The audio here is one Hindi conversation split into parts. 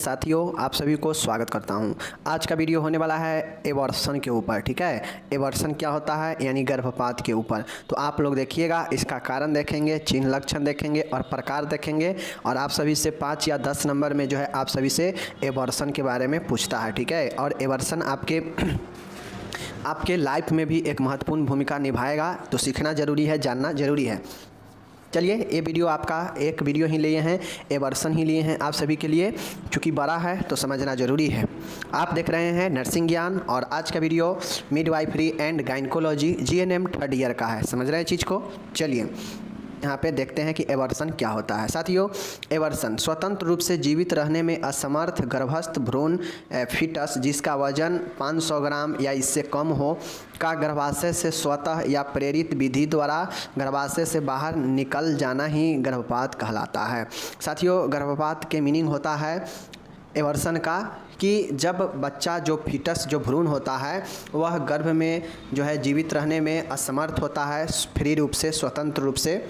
साथियों, आप सभी को स्वागत करता हूं। आज का वीडियो होने वाला है एबॉर्शन के ऊपर। ठीक है, एबॉर्शन क्या होता है यानी गर्भपात के ऊपर। तो आप लोग देखिएगा, इसका कारण देखेंगे, चिन्ह लक्षण देखेंगे और प्रकार देखेंगे। और आप सभी से 5 या 10 नंबर में जो है आप सभी से एबॉर्शन के बारे में पूछता है। ठीक है, और एबॉर्शन आपके लाइफ में भी एक महत्वपूर्ण भूमिका निभाएगा। तो सीखना ज़रूरी है, जानना ज़रूरी है। चलिए, ये वीडियो आपका एक वीडियो ही लिए हैं, एबॉर्शन ही लिए हैं आप सभी के लिए, क्योंकि बड़ा है तो समझना ज़रूरी है। आप देख रहे हैं नर्सिंग ज्ञान और आज का video midwifery and gynaecology GNM 3rd year का है। समझ रहे हैं चीज़ को। चलिए यहाँ पे देखते हैं कि एबॉर्शन क्या होता है। साथियों, एबॉर्शन स्वतंत्र रूप से जीवित रहने में असमर्थ गर्भस्थ भ्रूण फीटस जिसका वजन 500 ग्राम या इससे कम हो का गर्भाशय से स्वतः या प्रेरित विधि द्वारा गर्भाशय से बाहर निकल जाना ही गर्भपात कहलाता है। साथियों, गर्भपात के मीनिंग होता है एबॉर्शन का कि जब बच्चा जो फीटस जो भ्रूण होता है वह गर्भ में जो है जीवित रहने में असमर्थ होता है फ्री रूप से, स्वतंत्र रूप से,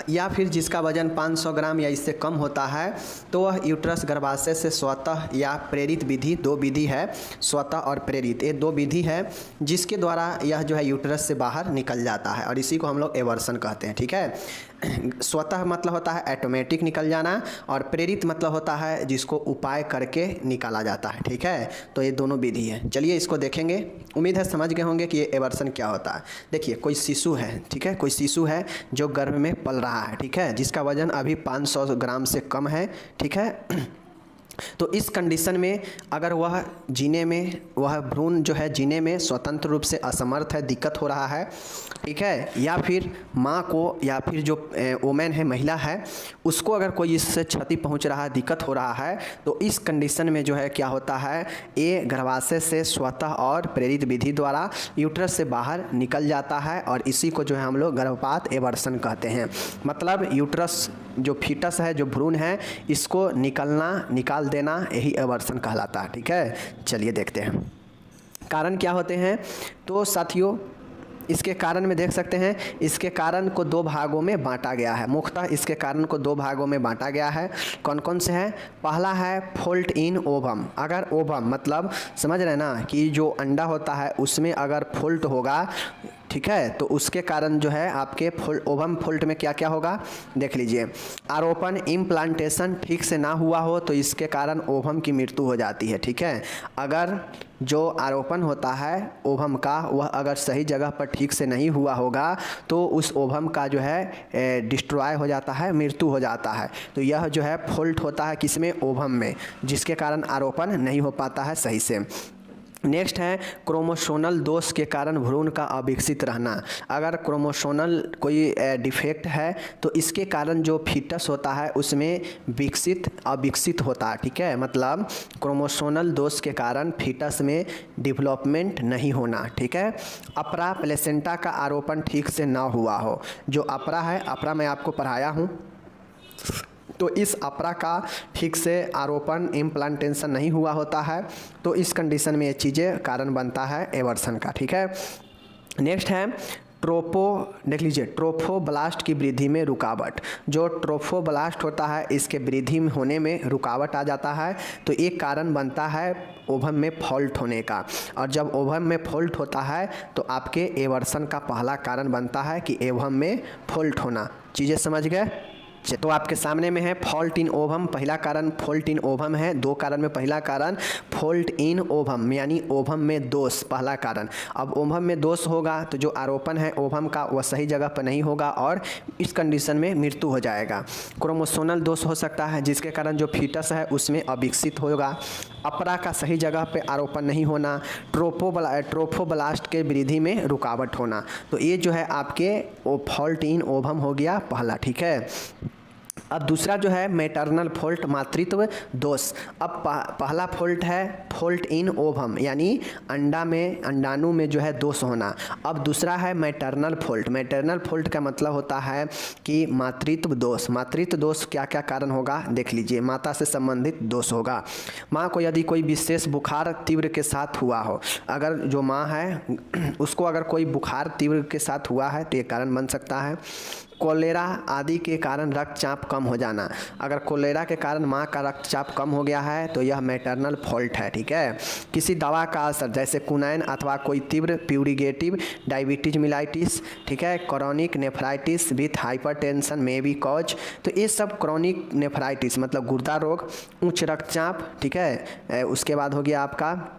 या फिर जिसका वजन 500 ग्राम या इससे कम होता है, तो वह यूट्रस गर्भाशय से स्वतः या प्रेरित विधि, दो विधि है, स्वतः और प्रेरित, ये दो विधि है जिसके द्वारा यह जो है यूट्रस से बाहर निकल जाता है और इसी को हम लोग एबॉर्शन कहते हैं। ठीक है, स्वतः मतलब होता है ऑटोमेटिक निकल जाना और प्रेरित मतलब होता है जिसको उपाय करके निकाला जाता है। ठीक है, तो ये दोनों विधि है। चलिए इसको देखेंगे। उम्मीद है समझ गए होंगे कि ये एबॉर्शन क्या होता है। देखिए, कोई शिशु है, ठीक है, कोई शिशु है जो गर्भ में पल रहा है, ठीक है, जिसका वजन अभी 500 ग्राम से कम है। ठीक है, तो इस कंडीशन में अगर वह जीने में, वह भ्रूण जो है जीने में स्वतंत्र रूप से असमर्थ है, दिक्कत हो रहा है, ठीक है, या फिर माँ को या फिर जो वोमेन है, महिला है, उसको अगर कोई इससे क्षति पहुँच रहा है, दिक्कत हो रहा है, तो इस कंडीशन में जो है क्या होता है, ये गर्भाशय से स्वतः और प्रेरित विधि द्वारा यूट्रस से बाहर निकल जाता है और इसी को जो है हम लोग गर्भपात एबॉर्शन कहते हैं। मतलब यूट्रस जो फीटस है, जो भ्रूण है, इसको निकाल देना, यही एबॉर्शन कहलाता है। ठीक है, चलिए देखते हैं कारण क्या होते हैं। तो साथियों, इसके कारण में देख सकते हैं, इसके कारण को दो भागों में बांटा गया है। मुख्यतः इसके कारण को दो भागों में बांटा गया है। कौन कौन से हैं? पहला है फॉल्ट इन ओवम। अगर ओवम मतलब समझ रहे हैं ना कि जो अंडा होता है उसमें अगर फॉल्ट होगा, ठीक है, तो उसके कारण जो है आपके ओवम फॉल्ट में क्या क्या होगा देख लीजिए। आरोपण इम्प्लांटेशन ठीक से ना हुआ हो तो इसके कारण ओवम की मृत्यु हो जाती है। ठीक है, अगर जो आरोपण होता है ओवम का, वह अगर सही जगह पर ठीक से नहीं हुआ होगा तो उस ओवम का जो है डिस्ट्रॉय हो जाता है, मृत्यु हो जाता है। तो यह जो है फॉल्ट होता है किसमें? ओवम में, जिसके कारण आरोपण नहीं हो पाता है सही से। नेक्स्ट है क्रोमोसोनल दोष के कारण भ्रूण का अविकसित रहना। अगर क्रोमोसोनल कोई डिफेक्ट है तो इसके कारण जो फीटस होता है उसमें अविकसित होता है। ठीक है, मतलब क्रोमोसोनल दोष के कारण फीटस में डेवलपमेंट नहीं होना। ठीक है, अपरा प्लेसेंटा का आरोपण ठीक से ना हुआ हो। जो अपरा है, अपरा मैं आपको पढ़ाया हूँ, तो इस अपरा का ठीक से आरोपण इम्प्लांटेशन नहीं हुआ होता है, तो इस कंडीशन में ये चीज़ें कारण बनता है एबॉर्शन का। ठीक है, नेक्स्ट है देख लीजिए, ट्रोफोब्लास्ट की वृद्धि में रुकावट। जो ट्रोफोब्लास्ट होता है इसके वृद्धि में होने में रुकावट आ जाता है, तो एक कारण बनता है ओवम में फॉल्ट होने का। और जब ओवम में फॉल्ट होता है तो आपके एबॉर्शन का पहला कारण बनता है कि ओवम में फॉल्ट होना। चीज़ें समझ गए? तो आपके सामने में है फॉल्ट इन ओवम, पहला कारण फॉल्ट इन ओवम है। दो कारण में पहला कारण फॉल्ट इन ओवम यानी ओवम में दोष, पहला कारण। अब ओवम में दोष होगा तो जो आरोपण है ओवम का वह सही जगह पर नहीं होगा और इस कंडीशन में मृत्यु हो जाएगा। क्रोमोसोनल दोष हो सकता है जिसके कारण जो फीटस है उसमें अविकसित होगा। अपरा का सही जगह पे आरोपण नहीं होना। ट्रोफोब्लास्ट के वृद्धि में रुकावट होना। तो ये जो है आपके फॉल्ट इन ओवम हो गया पहला। ठीक है, अब दूसरा जो है मैटरनल फॉल्ट, मातृत्व दोष। अब पहला फॉल्ट है फॉल्ट इन ओवम यानी अंडाणु में जो है दोष होना। अब दूसरा है मैटरनल फॉल्ट। मैटरनल फॉल्ट का मतलब होता है कि मातृत्व दोष। मातृत्व दोष क्या क्या कारण होगा देख लीजिए। माता से संबंधित दोष होगा। माँ को यदि कोई विशेष बुखार तीव्र के साथ हुआ हो, अगर जो माँ है उसको अगर कोई बुखार तीव्र के साथ हुआ है तो ये कारण बन सकता है। कोलेरा आदि के कारण रक्तचाप कम हो जाना। अगर कोलेरा के कारण माँ का रक्तचाप कम हो गया है तो यह मैटरनल फॉल्ट है, ठीक है। किसी दवा का असर जैसे कुनैन अथवा कोई तीव्र प्यूरिगेटिव डायबिटीज मिलाइटिस, ठीक है, chronic nephritis with hypertension may be cause. तो ये सब क्रॉनिक नेफ्राइटिस मतलब गुर्दा रोग, उच्च रक्तचाप, ठीक है, उसके बाद हो गया आपका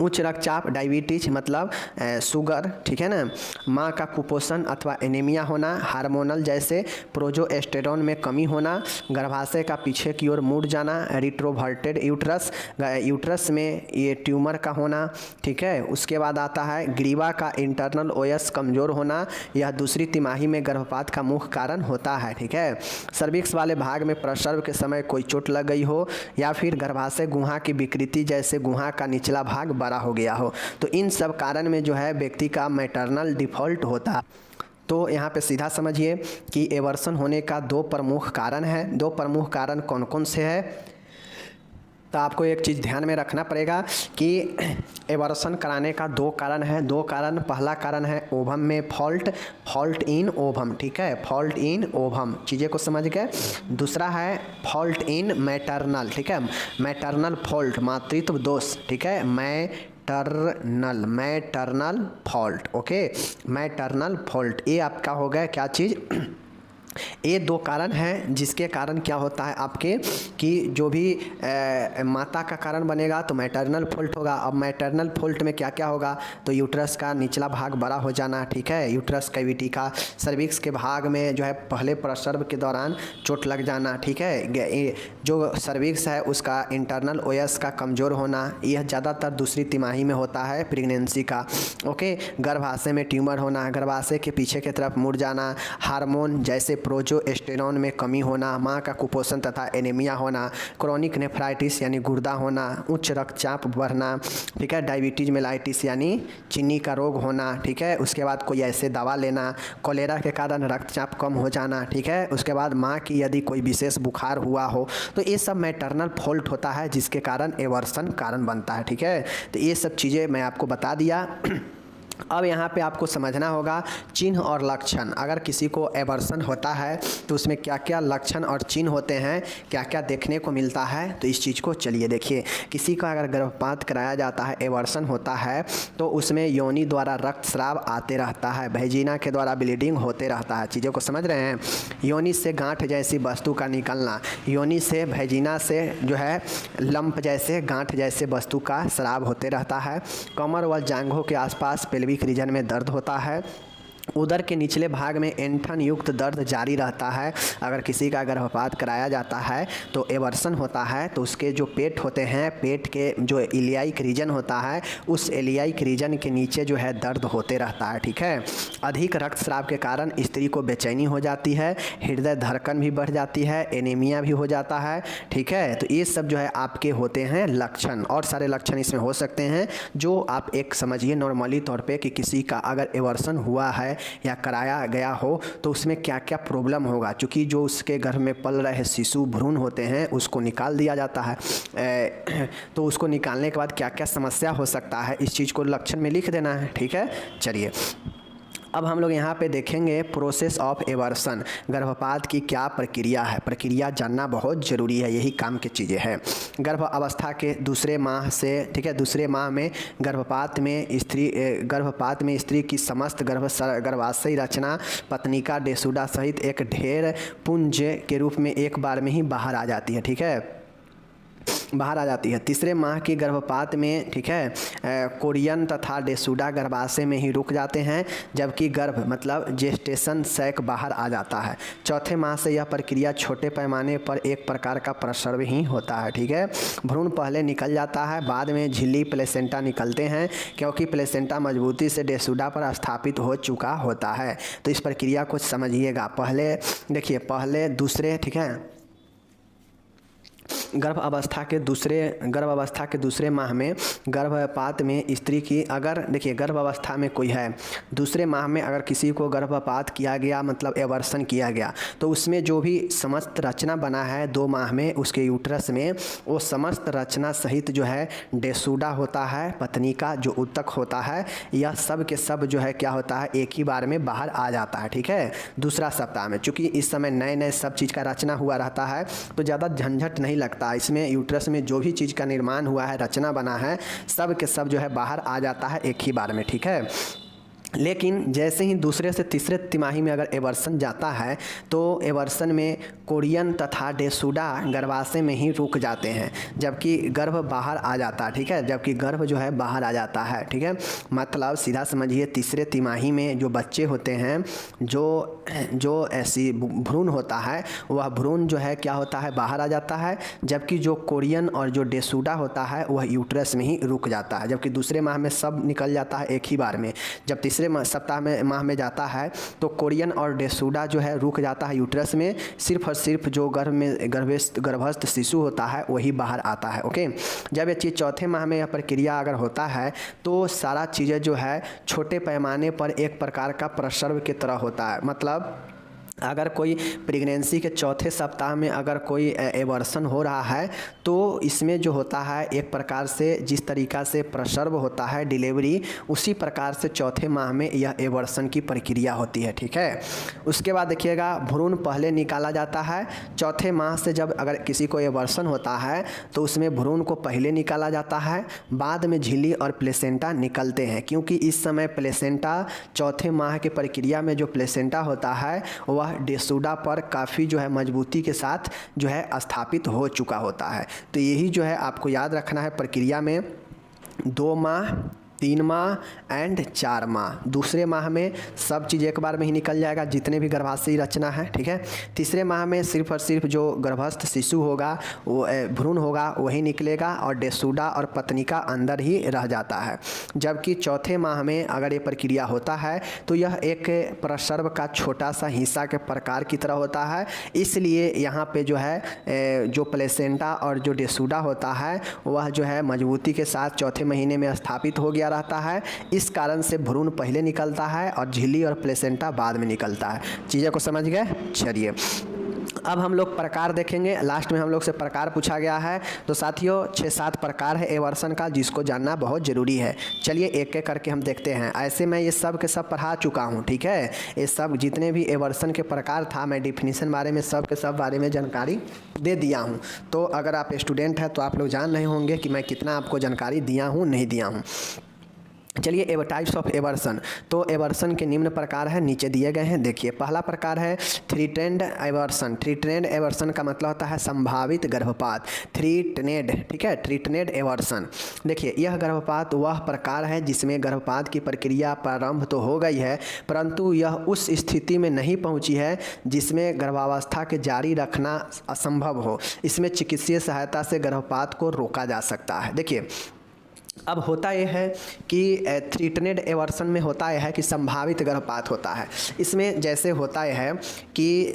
उच्च रक्तचाप डायबिटीज मतलब शुगर, ठीक है ना, माँ का कुपोषण अथवा एनीमिया होना, हार्मोनल जैसे प्रोजेस्टेरोन में कमी होना, गर्भाशय का पीछे की ओर मुड़ जाना, रिट्रोवर्टेड यूट्रस, यूट्रस में ये ट्यूमर का होना, ठीक है। उसके बाद आता है ग्रीवा का इंटरनल ओएस कमज़ोर होना, यह दूसरी तिमाही में गर्भपात का मुख्य कारण होता है, ठीक है। सर्विक्स वाले भाग में प्रसव के समय कोई चोट लग गई हो या फिर गर्भाशय गुहा की विकृति जैसे गुहा का निचला भाग बड़ा हो गया हो, तो इन सब कारण में जो है व्यक्ति का मैटरनल डिफॉल्ट होता है। तो यहाँ पे सीधा समझिए कि एवर्सन होने का दो प्रमुख कारण है। दो प्रमुख कारण कौन कौन से हैं? तो आपको एक चीज़ ध्यान में रखना पड़ेगा कि एवर्सन कराने का दो कारण है। दो कारण, पहला कारण है ओवम में फॉल्ट इन ओवम, ठीक है, फॉल्ट इन ओवम, चीज़ें को समझ गए। दूसरा है फॉल्ट इन मैटरनल, ठीक है, मैटरनल फॉल्ट, मातृत्व दोष, ठीक है, maternal fault, okay, maternal fault. ये आपका हो गया क्या चीज़? ये दो कारण हैं जिसके कारण क्या होता है आपके कि जो भी माता का कारण बनेगा तो मैटरनल फॉल्ट होगा। अब मैटरनल फॉल्ट में क्या क्या होगा? तो यूट्रस का निचला भाग बड़ा हो जाना, ठीक है, यूट्रस कैविटी का, सर्विक्स के भाग में जो है पहले प्रसव के दौरान चोट लग जाना, ठीक है, जो सर्विक्स है उसका इंटरनल ओएस का कमज़ोर होना, यह ज़्यादातर दूसरी तिमाही में होता है प्रेगनेंसी का, ओके। गर्भाशय में ट्यूमर होना, गर्भाशय के पीछे की तरफ मुड़ जाना, हार्मोन जैसे प्रोजेस्टेरोन में कमी होना, माँ का कुपोषण तथा एनीमिया होना, क्रॉनिक नेफ्राइटिस यानी गुर्दा होना, उच्च रक्तचाप बढ़ना, ठीक है, डायबिटीज मेलाइटिस यानी चीनी का रोग होना, ठीक है। उसके बाद कोई ऐसे दवा लेना, कोलेरा के कारण रक्तचाप कम हो जाना, ठीक है। उसके बाद माँ की यदि कोई विशेष बुखार हुआ हो तो ये सब मैटरनल फॉल्ट होता है जिसके कारण एवर्सन कारण बनता है, ठीक है। तो ये सब चीज़ें मैं आपको बता दिया। अब यहाँ पे आपको समझना होगा चिन्ह और लक्षण। अगर किसी को एवर्सन होता है तो उसमें क्या क्या लक्षण और चिन्ह होते हैं, क्या क्या देखने को मिलता है, तो इस चीज़ को चलिए देखिए। किसी का अगर गर्भपात कराया जाता है, एवर्सन होता है, तो उसमें योनि द्वारा रक्तस्राव आते रहता है, भेजिना के द्वारा ब्लीडिंग होते रहता है। चीज़ों को समझ रहे हैं? योनि से गांठ जैसी वस्तु का निकलना, योनि से भेजिना से जो है लंप जैसे गांठ जैसे वस्तु का स्राव होते रहता है। कमर व जांघों के आसपास पेल्विक रीजन में दर्द होता है। उदर के निचले भाग में ऐंठन युक्त दर्द जारी रहता है। अगर किसी का गर्भपात कराया जाता है तो एवर्सन होता है तो उसके जो पेट होते हैं, पेट के जो इलियाइक रीजन होता है, उस इलियाइक रीजन के नीचे जो है दर्द होते रहता है, ठीक है। अधिक रक्तस्राव के कारण स्त्री को बेचैनी हो जाती है, हृदय धड़कन भी बढ़ जाती है, एनीमिया भी हो जाता है, ठीक है। तो ये सब जो है आपके होते हैं लक्षण, और सारे लक्षण इसमें हो सकते हैं जो आप एक समझिए नॉर्मली तौर पे कि किसी का अगर एवर्सन हुआ है या कराया गया हो तो उसमें क्या क्या प्रॉब्लम होगा। क्योंकि जो उसके गर्भ में पल रहे शिशु भ्रूण होते हैं उसको निकाल दिया जाता है, तो उसको निकालने के बाद क्या क्या समस्या हो सकता है, इस चीज़ को लक्षण में लिख देना है, ठीक है। चलिए अब हम लोग यहाँ पे देखेंगे प्रोसेस ऑफ एवर्सन, गर्भपात की क्या प्रक्रिया है। प्रक्रिया जानना बहुत ज़रूरी है, यही काम की चीज़ें हैं। गर्भ अवस्था के दूसरे माह से, ठीक है, दूसरे माह में गर्भपात में स्त्री की समस्त गर्भाशयी रचना पत्निका डेसुडा सहित एक ढेर पुंज के रूप में एक बार में ही बाहर आ जाती है, ठीक है, बाहर आ जाती है। तीसरे माह की गर्भपात में, ठीक है, कोरियन तथा डेसुडा गर्भाशय में ही रुक जाते हैं, जबकि गर्भ मतलब जेस्टेशन सैक बाहर आ जाता है। चौथे माह से यह प्रक्रिया छोटे पैमाने पर एक प्रकार का प्रसव ही होता है, ठीक है। भ्रूण पहले निकल जाता है, बाद में झिल्ली प्लेसेंटा निकलते हैं, क्योंकि प्लेसेंटा मजबूती से डेसुडा पर स्थापित हो चुका होता है। तो इस प्रक्रिया को समझिएगा। पहले देखिए, पहले दूसरे, ठीक है, गर्भ अवस्था के दूसरे माह में गर्भपात में स्त्री की, अगर देखिए गर्भ अवस्था में कोई है, दूसरे माह में अगर किसी को गर्भपात किया गया मतलब एवर्सन किया गया, तो उसमें जो भी समस्त रचना बना है 2 माह में उसके यूट्रस में, वो समस्त रचना सहित जो है डेसूडा होता है, पत्नी का जो ऊतक होता है, यह सब के सब जो है क्या होता है एक ही बार में बाहर आ जाता है। ठीक है, दूसरा सप्ताह में, चूँकि इस समय नए नए सब चीज़ का रचना हुआ रहता है तो ज़्यादा झंझट नहीं लगता। इसमें यूट्रस में जो भी चीज़ का निर्माण हुआ है, रचना बना है, सब के सब जो है बाहर आ जाता है एक ही बार में। ठीक है, लेकिन जैसे ही दूसरे से तीसरे तिमाही में अगर एवर्सन जाता है तो एवर्सन में कोरियन तथा डेसूडा गर्भाशय में ही रुक जाते हैं, जबकि गर्भ बाहर आ जाता है। ठीक है, जबकि गर्भ जो है बाहर आ जाता है। ठीक है, मतलब सीधा समझिए तीसरे तिमाही में जो बच्चे होते हैं, जो ऐसी भ्रूण होता है, वह भ्रूण जो है क्या होता है बाहर आ जाता है, जबकि जो कोरियन और जो डेसूडा होता है वह यूट्रस में ही रुक जाता है। जबकि दूसरे माह में सब निकल जाता है एक ही बार में। जब तीसरे सप्ताह में माह में जाता है तो कोरियन और डेसूडा जो है रुक जाता है यूट्रस में, सिर्फ और सिर्फ जो गर्भस्थ शिशु होता है वही बाहर आता है। ओके, जब ये चीज़ चौथे माह में यह प्रक्रिया अगर होता है तो सारा चीज़ें जो है छोटे पैमाने पर एक प्रकार का प्रसव की तरह होता है। मतलब अगर कोई प्रेगनेंसी के चौथे सप्ताह में अगर कोई एवर्सन हो रहा है तो इसमें जो होता है एक प्रकार से जिस तरीक़ा से प्रसव होता है डिलीवरी, उसी प्रकार से चौथे माह में यह एवर्सन की प्रक्रिया होती है। ठीक है, उसके बाद देखिएगा भ्रूण पहले निकाला जाता है। चौथे माह से जब अगर किसी को एवर्सन होता है तो उसमें भ्रूण को पहले निकाला जाता है, बाद में झिल्ली और प्लेसेंटा निकलते हैं, क्योंकि इस समय प्लेसेंटा चौथे माह की प्रक्रिया में जो प्लेसेंटा होता है वह डेसूडा पर काफ़ी जो है मजबूती के साथ जो है स्थापित हो चुका होता है। तो यही जो है आपको याद रखना है प्रक्रिया में 2 माह, 3 माह एंड 4 माह। दूसरे माह में सब चीज़ एक बार में ही निकल जाएगा, जितने भी गर्भाशयी रचना है। ठीक है, तीसरे माह में सिर्फ और सिर्फ जो गर्भस्थ शिशु होगा, वो भ्रूण होगा, वही निकलेगा और डेसूडा और पत्निका अंदर ही रह जाता है। जबकि चौथे माह में अगर ये प्रक्रिया होता है तो यह एक प्रसव का छोटा सा हिस्सा के प्रकार की तरह होता है, इसलिए यहाँ पे जो है जो प्लेसेंटा और जो डेसूडा होता है वह जो है मजबूती के साथ चौथे महीने में स्थापित हो गया रहता है। इस कारण से भ्रूण पहले निकलता है और झिल्ली और प्लेसेंटा बाद में निकलता है। चीज़ें को समझ गए? चलिए अब हम लोग प्रकार देखेंगे। लास्ट में हम लोग से प्रकार पूछा गया है, तो साथियों 6-7 प्रकार है एवर्सन का, जिसको जानना बहुत ज़रूरी है। चलिए एक एक करके हम देखते हैं। ऐसे मैं ये सब के सब पढ़ा चुका हूँ। ठीक है, ये सब जितने भी एवर्सन के प्रकार था, मैं डिफिनीशन बारे में सब के सब बारे में जानकारी दे दिया हूँ। तो अगर आप स्टूडेंट हैं तो आप लोग जान रहे होंगे कि मैं कितना आपको जानकारी दिया हूँ नहीं दिया हूँ। चलिए टाइप्स ऑफ एवर्सन। तो एवर्सन के निम्न प्रकार है, नीचे दिए गए हैं। देखिए पहला प्रकार है three trend aversion. Three trend aversion का मतलब होता है संभावित गर्भपात, थ्री ट्रेंड। ठीक है, थ्री ट्रेंड एवर्सन। देखिए यह गर्भपात वह प्रकार है जिसमें गर्भपात की प्रक्रिया प्रारंभ तो हो गई है, परंतु यह उस स्थिति में नहीं पहुंची है जिसमें गर्भावस्था के जारी रखना असंभव हो। इसमें चिकित्सीय सहायता से गर्भपात को रोका जा सकता है। देखिए अब होता यह है कि थ्रीटनेड एवर्सन में होता यह है कि संभावित गर्भपात होता है। इसमें जैसे होता यह है कि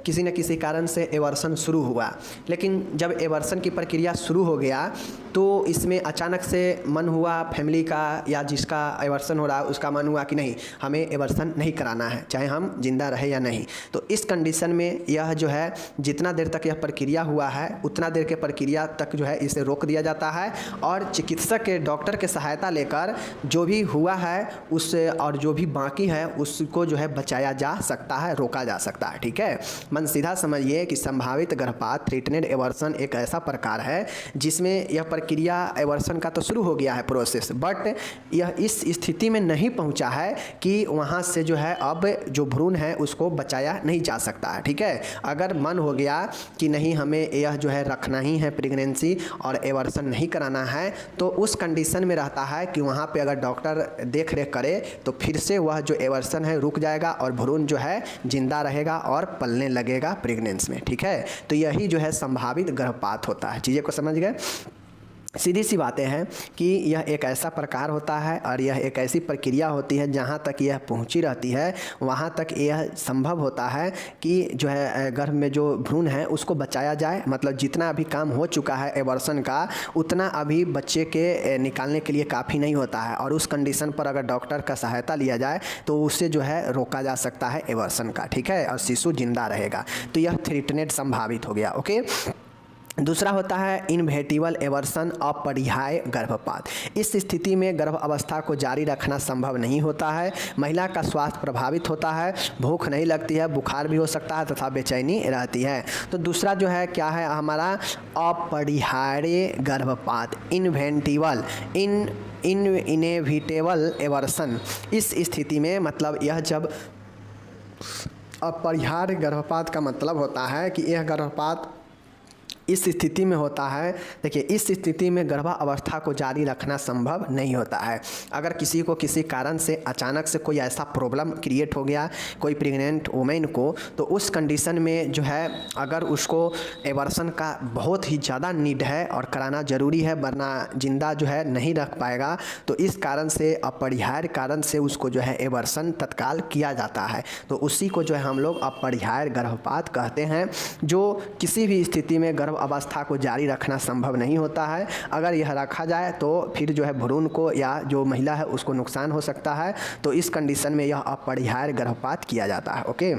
किसी न किसी कारण से एवर्सन शुरू हुआ, लेकिन जब एवर्सन की प्रक्रिया शुरू हो गया तो इसमें अचानक से मन हुआ फैमिली का या जिसका एवर्सन हो रहा है उसका मन हुआ कि नहीं, हमें एवर्सन नहीं कराना है, चाहे हम जिंदा रहे या नहीं। तो इस कंडीशन में यह जो है जितना देर तक यह प्रक्रिया हुआ है उतना देर के प्रक्रिया तक जो है इसे रोक दिया जाता है और चिकित्सक के डॉक्टर के सहायता लेकर जो भी हुआ है उससे और जो भी बाकी है उसको जो है बचाया जा सकता है, रोका जा सकता है। ठीक है, मन सीधा समझिए कि संभावित गर्भपात थ्रेटनेड एवर्सन एक ऐसा प्रकार है जिसमें यह प्रक्रिया एवर्सन का तो शुरू हो गया है प्रोसेस, बट यह इस स्थिति में नहीं पहुंचा है कि वहां से जो है अब जो भ्रूण है उसको बचाया नहीं जा सकता है। ठीक है, अगर मन हो गया कि नहीं हमें यह जो है रखना ही है प्रेगनेंसी और एवर्सन नहीं कराना है, तो उस कंडीशन में रहता है कि वहाँ पे अगर डॉक्टर देख रेख करे तो फिर से वह जो एवर्सन है रुक जाएगा और भ्रूण जो है जिंदा रहेगा और पलने लगेगा प्रेगनेंसी में। ठीक है, तो यही जो है संभावित गर्भपात होता है। चीज़ें को समझ गए? सीधी सी बातें हैं कि यह एक ऐसा प्रकार होता है और यह एक ऐसी प्रक्रिया होती है जहाँ तक यह पहुँची रहती है वहाँ तक यह संभव होता है कि जो है गर्भ में जो भ्रूण है उसको बचाया जाए। मतलब जितना अभी काम हो चुका है एबॉर्शन का उतना अभी बच्चे के निकालने के लिए काफ़ी नहीं होता है, और उस कंडीशन पर अगर डॉक्टर का सहायता लिया जाए तो उससे जो है रोका जा सकता है एबॉर्शन का, ठीक है, और शिशु जिंदा रहेगा। तो यह थ्रेटनेड संभावित हो गया। ओके, दूसरा होता है इनवेटिबल एवर्सन, अपरिहार्य गर्भपात। इस स्थिति में गर्भ अवस्था को जारी रखना संभव नहीं होता है, महिला का स्वास्थ्य प्रभावित होता है, भूख नहीं लगती है, बुखार भी हो सकता है तथा बेचैनी रहती है। तो दूसरा जो है क्या है हमारा अपरिहार्य गर्भपात, इनएविटेबल एवर्सन। इस स्थिति में मतलब यह जब अपरिहार्य गर्भपात का मतलब होता है कि यह गर्भपात इस स्थिति में होता है। देखिए, इस स्थिति में गर्भावस्था को जारी रखना संभव नहीं होता है। अगर किसी को किसी कारण से अचानक से कोई ऐसा प्रॉब्लम क्रिएट हो गया कोई प्रेग्नेंट वुमेन को, तो उस कंडीशन में जो है अगर उसको एबॉर्शन का बहुत ही ज़्यादा नीड है और कराना ज़रूरी है वरना जिंदा जो है नहीं रख पाएगा, तो इस कारण से अपरिहार्य कारण से उसको जो है एबॉर्शन तत्काल किया जाता है। तो उसी को जो है हम लोग अपरिहार्य गर्भपात कहते हैं, जो किसी भी स्थिति में गर्भ अवस्था को जारी रखना संभव नहीं होता है। अगर यह रखा जाए तो फिर जो है भ्रूण को या जो महिला है उसको नुकसान हो सकता है। तो इस कंडीशन में यह अपरिहार्य गर्भपात किया जाता है। ओके,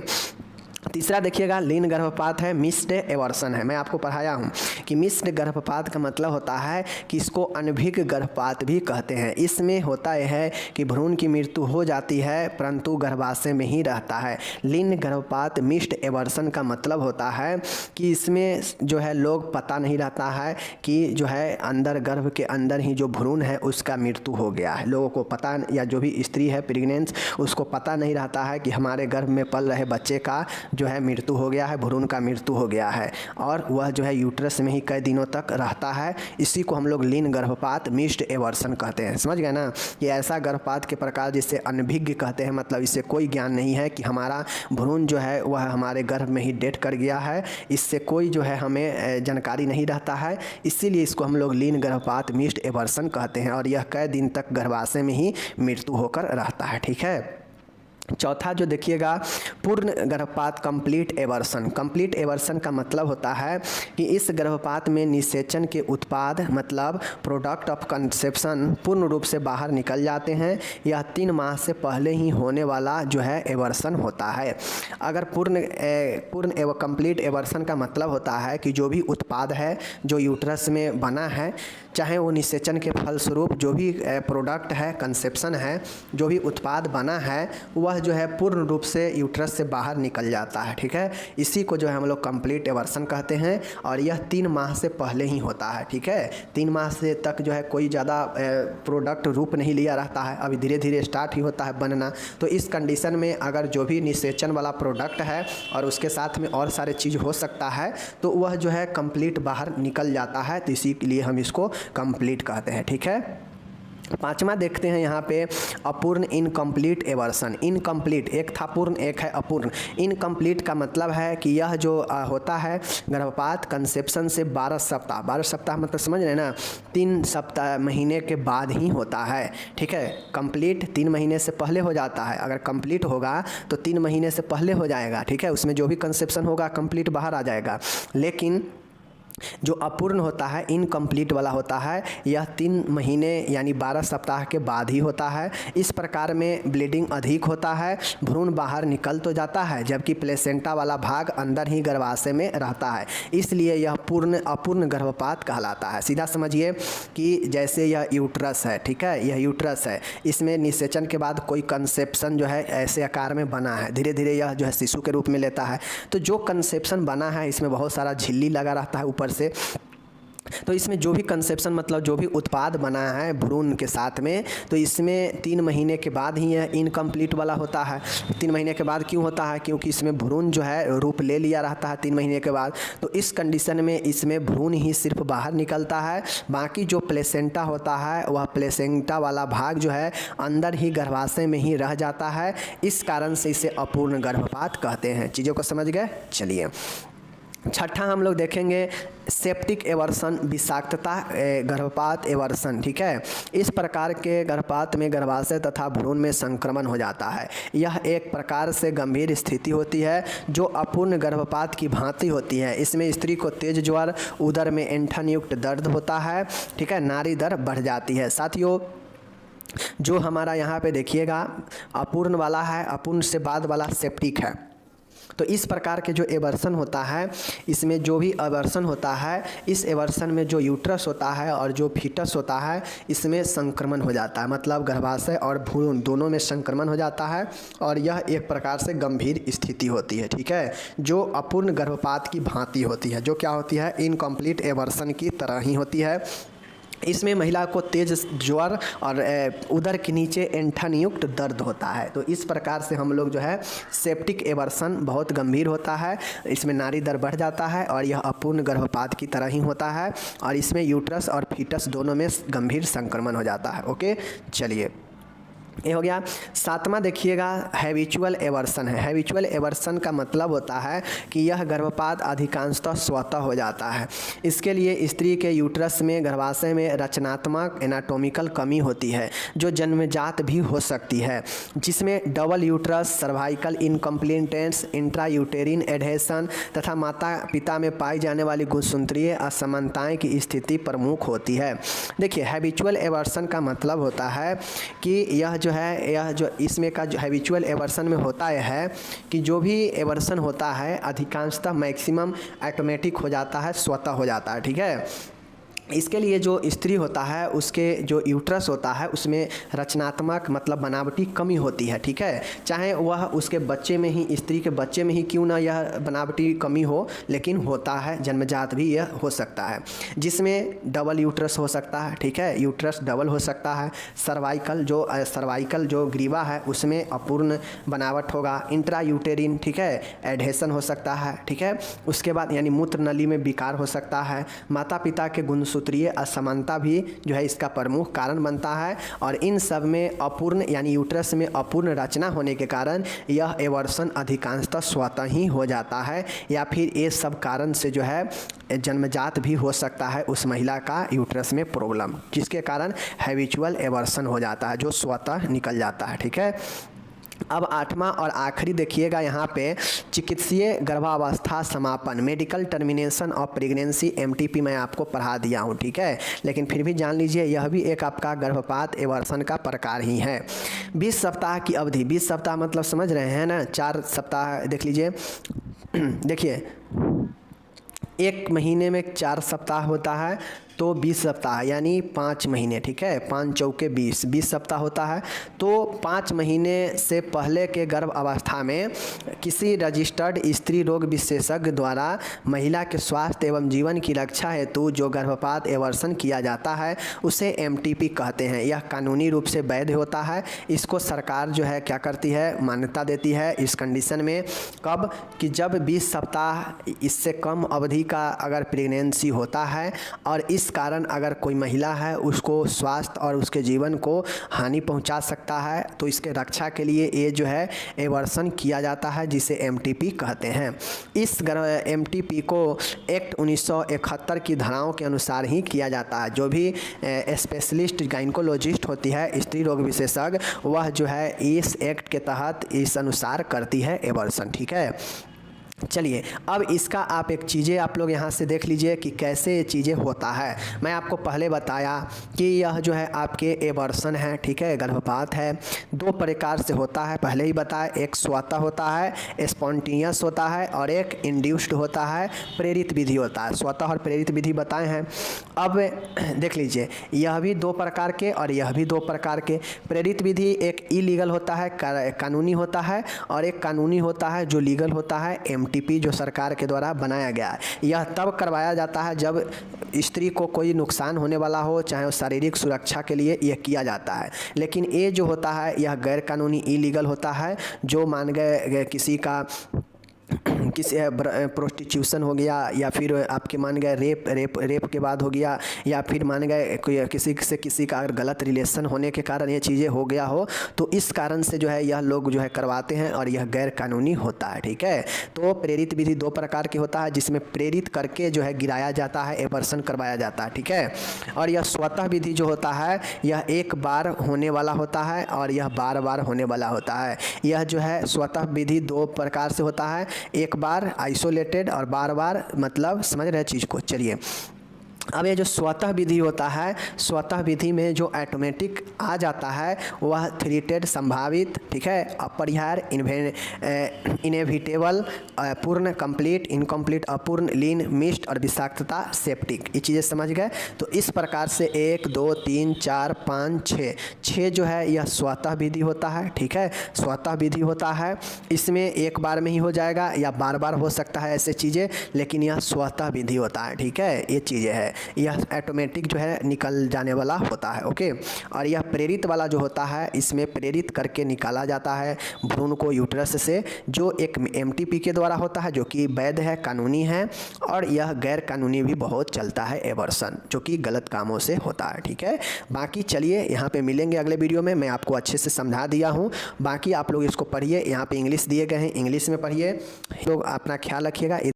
तीसरा देखिएगा लीन गर्भपात है, मिस्ड एबॉर्शन है। मैं आपको पढ़ाया हूँ कि मिस्ड गर्भपात का मतलब होता है कि इसको अनभिज्ञ गर्भपात भी कहते हैं। इसमें होता यह है कि भ्रूण की मृत्यु हो जाती है परंतु गर्भाशय में ही रहता है। लीन गर्भपात मिस्ड एबॉर्शन का मतलब होता है कि इसमें जो है लोग पता नहीं रहता है कि जो है अंदर गर्भ के अंदर ही जो भ्रूण है उसका मृत्यु हो गया है। लोगों को पता, या जो भी स्त्री है प्रेग्नेंट उसको पता नहीं रहता है कि हमारे गर्भ में पल रहे बच्चे का जो है मृत्यु हो गया है, भ्रूण का मृत्यु हो गया है, और वह जो है यूट्रस में ही कई दिनों तक रहता है। इसी को हम लोग लीन गर्भपात मिस्ड एबॉर्शन कहते हैं। समझ गए ना, ये ऐसा गर्भपात के प्रकार जिसे अनभिज्ञ कहते हैं, मतलब इससे कोई ज्ञान नहीं है कि हमारा भ्रूण जो है वह हमारे गर्भ में ही डेथ कर गया है, इससे कोई जो है हमें जानकारी नहीं रहता है, इसीलिए इसको हम लोग लीन गर्भपात मिस्ड एबॉर्शन कहते हैं, और यह कई दिन तक गर्भाशय में ही मृत्यु होकर रहता है। ठीक है, चौथा जो देखिएगा पूर्ण गर्भपात कंप्लीट एबॉर्शन। कंप्लीट एबॉर्शन का मतलब होता है कि इस गर्भपात में निषेचन के उत्पाद मतलब प्रोडक्ट ऑफ कंसेप्शन पूर्ण रूप से बाहर निकल जाते हैं। यह 3 माह से पहले ही होने वाला जो है एबॉर्शन होता है। अगर पूर्ण कंप्लीट एबॉर्शन का मतलब होता है कि जो भी उत्पाद है जो यूट्रस में बना है, चाहे वो निषेचन के फलस्वरूप जो भी प्रोडक्ट है, कंसेप्शन है, जो भी उत्पाद बना है वह जो है पूर्ण रूप से यूट्रस से बाहर निकल जाता है। ठीक है, इसी को जो है हम लोग कंप्लीट एबॉर्शन कहते हैं, और यह 3 माह से पहले ही होता है। ठीक है, 3 माह से तक जो है कोई ज़्यादा प्रोडक्ट रूप नहीं लिया रहता है, अभी धीरे धीरे स्टार्ट ही होता है बनना। तो इस कंडीशन में अगर जो भी निषेचन वाला प्रोडक्ट है और उसके साथ में और सारे चीज़ हो सकता है तो वह जो है कंप्लीट बाहर निकल जाता है, तो इसी के लिए हम इसको कंप्लीट कहते हैं। ठीक है, 5वां देखते हैं यहाँ पे अपूर्ण इनकम्प्लीट एबॉर्शन। इनकम्प्लीट, एक था पूर्ण एक है अपूर्ण। इनकम्प्लीट का मतलब है कि यह जो होता है गर्भपात कंसेप्शन से 12 सप्ताह मतलब समझ रहे हैं ना, 3 सप्ताह महीने के बाद ही होता है। ठीक है, कंप्लीट 3 महीने से पहले हो जाता है, अगर कंप्लीट होगा तो 3 महीने से पहले हो जाएगा। ठीक है, उसमें जो भी कंसेप्शन होगा कंप्लीट बाहर आ जाएगा। लेकिन जो अपूर्ण होता है, इनकम्प्लीट वाला होता है, यह 3 महीने यानी 12 सप्ताह के बाद ही होता है। इस प्रकार में ब्लीडिंग अधिक होता है, भ्रूण बाहर निकल तो जाता है जबकि प्लेसेंटा वाला भाग अंदर ही गर्भाशय में रहता है, इसलिए यह अपूर्ण गर्भपात कहलाता है। सीधा समझिए कि जैसे यह यूट्रस है, ठीक है, यह यूट्रस है, इसमें निषेचन के बाद कोई कंसेप्शन जो है ऐसे आकार में बना है, धीरे धीरे यह जो है शिशु के रूप में लेता है। तो जो कंसेप्शन बना है इसमें बहुत सारा झिल्ली लगा रहता है ऊपर से, तो इसमें जो भी कंसेप्शन मतलब जो भी उत्पाद बना है भ्रूण के साथ में, तो इसमें 3 महीने के बाद ही यह इनकम्प्लीट वाला होता है। 3 महीने के बाद क्यों होता है? क्योंकि इसमें भ्रूण जो है रूप ले लिया रहता है 3 महीने के बाद। तो इस कंडीशन में इसमें भ्रूण ही सिर्फ बाहर निकलता है, बाकी जो प्लेसेंटा होता है वह प्लेसेंटा वाला भाग जो है अंदर ही गर्भाशय में ही रह जाता है। इस कारण से इसे अपूर्ण गर्भपात कहते हैं। चीज़ों को समझ गए? चलिए छठा हम लोग देखेंगे सेप्टिक एवर्सन, विषाक्तता गर्भपात एवर्सन। ठीक है, इस प्रकार के गर्भपात में गर्भाशय तथा भ्रूण में संक्रमण हो जाता है। यह एक प्रकार से गंभीर स्थिति होती है जो अपूर्ण गर्भपात की भांति होती है। इसमें स्त्री को तेज ज्वर, उदर में ऐंठन युक्त दर्द होता है। ठीक है, नाड़ी दर बढ़ जाती है। साथियों, जो हमारा यहाँ पे देखिएगा अपूर्ण वाला है, अपूर्ण से बाद वाला सेप्टिक है। तो इस प्रकार के जो एवर्सन होता है, इसमें जो भी एवर्सन होता है, इस एवर्सन में जो यूट्रस होता है और जो फीटस होता है, इसमें संक्रमण हो जाता है। मतलब गर्भाशय और भ्रूण दोनों में संक्रमण हो जाता है और यह एक प्रकार से गंभीर स्थिति होती है। ठीक है, जो अपूर्ण गर्भपात की भांति होती है, जो क्या होती है, इनकम्प्लीट एवर्सन की तरह ही होती है। इसमें महिला को तेज ज्वर और उदर के नीचे ऐंठन युक्त दर्द होता है। तो इस प्रकार से हम लोग जो है सेप्टिक एवर्सन बहुत गंभीर होता है। इसमें नाड़ी दर बढ़ जाता है और यह अपूर्ण गर्भपात की तरह ही होता है और इसमें यूट्रस और फीटस दोनों में गंभीर संक्रमण हो जाता है। ओके, चलिए ये हो गया। सातवां देखिएगा हैबिचुअल एवर्सन है। हैबिचुअल एवर्सन का मतलब होता है कि यह गर्भपात अधिकांशतः स्वतः हो जाता है। इसके लिए स्त्री के यूट्रस में, गर्भाशय में रचनात्मक एनाटॉमिकल कमी होती है जो जन्मजात भी हो सकती है, जिसमें double uterus, cervical incompetence, intrauterine adhesion तथा माता पिता में पाई जाने वाली गुणसूत्रीय असमानताएं की स्थिति प्रमुख होती है। देखिए, हैबिचुअल एवर्सन का मतलब होता है कि यह जो इसमें का जो हैबिचुअल एवर्सन में होता है कि जो भी एवर्सन होता है अधिकांशतः मैक्सिमम ऑटोमेटिक हो जाता है, स्वतः हो जाता है। ठीक है, इसके लिए जो स्त्री होता है उसके जो यूट्रस होता है उसमें रचनात्मक मतलब बनावटी कमी होती है। ठीक है, चाहे वह उसके बच्चे में ही, स्त्री के बच्चे में ही क्यों ना यह बनावटी कमी हो, लेकिन होता है, जन्मजात भी यह हो सकता है, जिसमें डबल यूट्रस हो सकता है। ठीक है, यूट्रस डबल हो सकता है। सर्वाइकल जो ग्रीवा है उसमें अपूर्ण बनावट होगा। इंट्रा यूटेरिन, ठीक है, एडहेशन हो सकता है। ठीक है, उसके बाद यानी मूत्र नली में विकार हो सकता है। माता पिता के गुणसूत्रीय असमानता भी जो है इसका प्रमुख कारण बनता है और इन सब में अपूर्ण यानी यूट्रस में अपूर्ण रचना होने के कारण यह एवर्सन अधिकांशतः स्वतः ही हो जाता है, या फिर ये सब कारण से जो है जन्मजात भी हो सकता है उस महिला का यूट्रस में प्रॉब्लम, जिसके कारण हैबिचुअल एवर्सन हो जाता है जो स्वतः निकल जाता है। ठीक है, अब आठवां और आखिरी देखिएगा यहाँ पे चिकित्सीय गर्भावस्था समापन, medical termination of pregnancy, MTP मैं आपको पढ़ा दिया हूँ। ठीक है, लेकिन फिर भी जान लीजिए यह भी एक आपका गर्भपात एवर्सन का प्रकार ही है। 20 सप्ताह की अवधि, 20 सप्ताह मतलब समझ रहे हैं ना, 4 सप्ताह देख लीजिए। देखिए, एक महीने में 4 सप्ताह होता है तो 20 सप्ताह यानी 5 महीने। ठीक है, 5 चौके 20 सप्ताह होता है। तो 5 महीने से पहले के गर्भ अवस्था में किसी रजिस्टर्ड स्त्री रोग विशेषज्ञ द्वारा महिला के स्वास्थ्य एवं जीवन की रक्षा हेतु जो गर्भपात एवर्सन किया जाता है उसे MTP कहते हैं। यह कानूनी रूप से वैध होता है। इसको सरकार जो है क्या करती है, मान्यता देती है इस कंडीशन में। कब कि जब 20 सप्ताह इससे कम अवधि का अगर प्रेगनेंसी होता है और इस कारण अगर कोई महिला है उसको स्वास्थ्य और उसके जीवन को हानि पहुंचा सकता है, तो इसके रक्षा के लिए ये जो है एवर्सन किया जाता है, जिसे MTP कहते हैं। इस MTP को एक्ट 1971 की धाराओं के अनुसार ही किया जाता है। जो भी स्पेशलिस्ट गाइनकोलॉजिस्ट होती है, स्त्री रोग विशेषज्ञ, वह जो है इस एक्ट के तहत इस अनुसार करती है एवर्सन। ठीक है, चलिए अब इसका आप एक चीज़ें आप लोग यहाँ से देख लीजिए कि कैसे ये चीज़ें होता है। मैं आपको पहले बताया कि यह जो है आपके एवर्सन है, ठीक है, गर्भपात है, 2 प्रकार से होता है। पहले ही बताया, एक स्वतः होता है, स्पॉन्टेनियस होता है, और एक इंड्यूस्ड होता है, प्रेरित विधि होता है। स्वतः और प्रेरित विधि बताए हैं। अब देख लीजिए, यह भी 2 प्रकार के और यह भी 2 प्रकार के। प्रेरित विधि एक इलीगल होता है, कानूनी होता है, और एक कानूनी होता है जो लीगल होता है, MTP जो सरकार के द्वारा बनाया गया है। यह तब करवाया जाता है जब स्त्री को कोई नुकसान होने वाला हो, चाहे वो शारीरिक सुरक्षा के लिए यह किया जाता है। लेकिन ये जो होता है यह गैर कानूनी इलीगल होता है, जो मान गए किसी का किसी प्रोस्टिट्यूशन हो गया, या फिर आपके मान गए रेप के बाद हो गया, या फिर मान गए कोई किसी से किसी का अगर गलत रिलेशन होने के कारण ये चीज़ें हो गया हो, तो इस कारण से जो है यह लोग जो है करवाते हैं और यह गैर कानूनी होता है। ठीक है, तो प्रेरित विधि 2 प्रकार की होता है, जिसमें प्रेरित करके जो है गिराया जाता है, एबॉर्शन करवाया जाता है। ठीक है, और यह स्वतः विधि जो होता है यह एक बार होने वाला होता है और यह बार बार होने वाला होता है। यह जो है स्वतः विधि 2 प्रकार से होता है, एक बार आइसोलेटेड और बार बार, मतलब समझ रहे चीज़ को। चलिए, अब ये जो स्वतः विधि होता है, स्वतः विधि में जो ऑटोमेटिक आ जाता है वह थ्रीटेड संभावित, ठीक है, अपरिहार्य, इनएविटेबल, पूर्ण, कंप्लीट, इनकम्प्लीट, अपूर्ण, लीन, मिस्ट और विषाक्तता, सेप्टिक। ये चीज़ें समझ गए। तो इस प्रकार से 1 2 3 4 5 6 जो है यह स्वतः विधि होता है। ठीक है, स्वतः विधि होता है, इसमें एक बार में ही हो जाएगा या बार बार हो सकता है ऐसे चीज़ें, लेकिन यह स्वतः विधि होता है। ठीक है, ये चीज़ें है, यह ऑटोमेटिक जो है निकल जाने वाला होता है। ओके, और यह प्रेरित वाला जो होता है इसमें प्रेरित करके निकाला जाता है भ्रूण को यूट्रस से, जो एक एमटीपी के द्वारा होता है, जो कि वैध है, कानूनी है, और यह गैर कानूनी भी बहुत चलता है एबॉर्शन, जो कि गलत कामों से होता है। ठीक है, बाकी चलिए यहाँ पे मिलेंगे अगले वीडियो में, मैं आपको अच्छे से समझा दिया हूँ। बाकी आप लोग इसको पढ़िए, यहाँ पे इंग्लिश दिए गए हैं, इंग्लिश में पढ़िए। लोग अपना ख्याल रखिएगा।